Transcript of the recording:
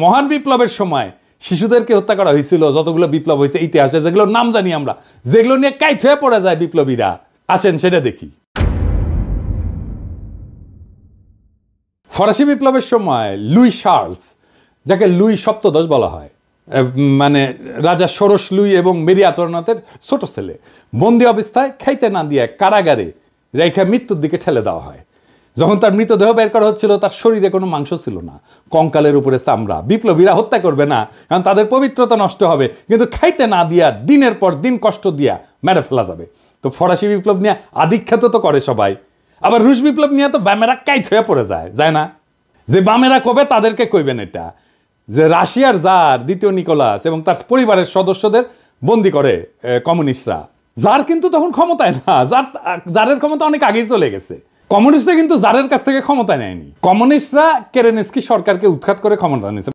মহান বিপ্লবের সময় শিশুদেরকে হত্যা করা হয়েছিল, যতগুলো বিপ্লব হয়েছে ইতিহাসে, যেগুলোর নাম জানি আমরা, যেগুলো নিয়ে কাইট হয়ে পড়ে যায় বিপ্লবীরা। আসেন সেটা দেখি। ফরাসি বিপ্লবের সময় লুই শার্লস, যাকে লুই সপ্তদশ বলা হয়, মানে রাজা ষোড়শ লুই এবং মেরি আন্তোয়ানেটের ছোট ছেলে, বন্দি অবস্থায় খাইতে না দিয়ে কারাগারে রেখে মৃত্যুর দিকে ঠেলে দেওয়া হয়। যখন তার মৃতদেহ বের করা হচ্ছিল, তার শরীরে কোনো মাংস ছিল না, কঙ্কালের উপরে চামড়া। বিপ্লবীরা হত্যা করবে না, কারণ তাদের পবিত্রতা নষ্ট হবে, কিন্তু খাইতে না দিয়া দিনের পর দিন কষ্ট দিয়া মেরে ফেলা যাবে। তো ফরাসি বিপ্লব নিয়ে আধিখ্যাত তো করে সবাই, আবার রুশ বিপ্লব নিয়ে তো বামেরা কাইট হয়ে পড়ে যায় না? যে বামেরা কবে তাদেরকে কইবেন এটা, যে রাশিয়ার জার দ্বিতীয় নিকোলাস এবং তার পরিবারের সদস্যদের বন্দি করে কমিউনিস্টরা। জার কিন্তু তখন ক্ষমতায় না, জারের ক্ষমতা অনেক আগেই চলে গেছে। কমিউনিস্টরা কিন্তু জারের কাছ থেকে ক্ষমতা নেয়নি। কমিউনিস্টরা কেরেনস্কি সরকারকে উৎখাত করে ক্ষমতা নিয়েছে।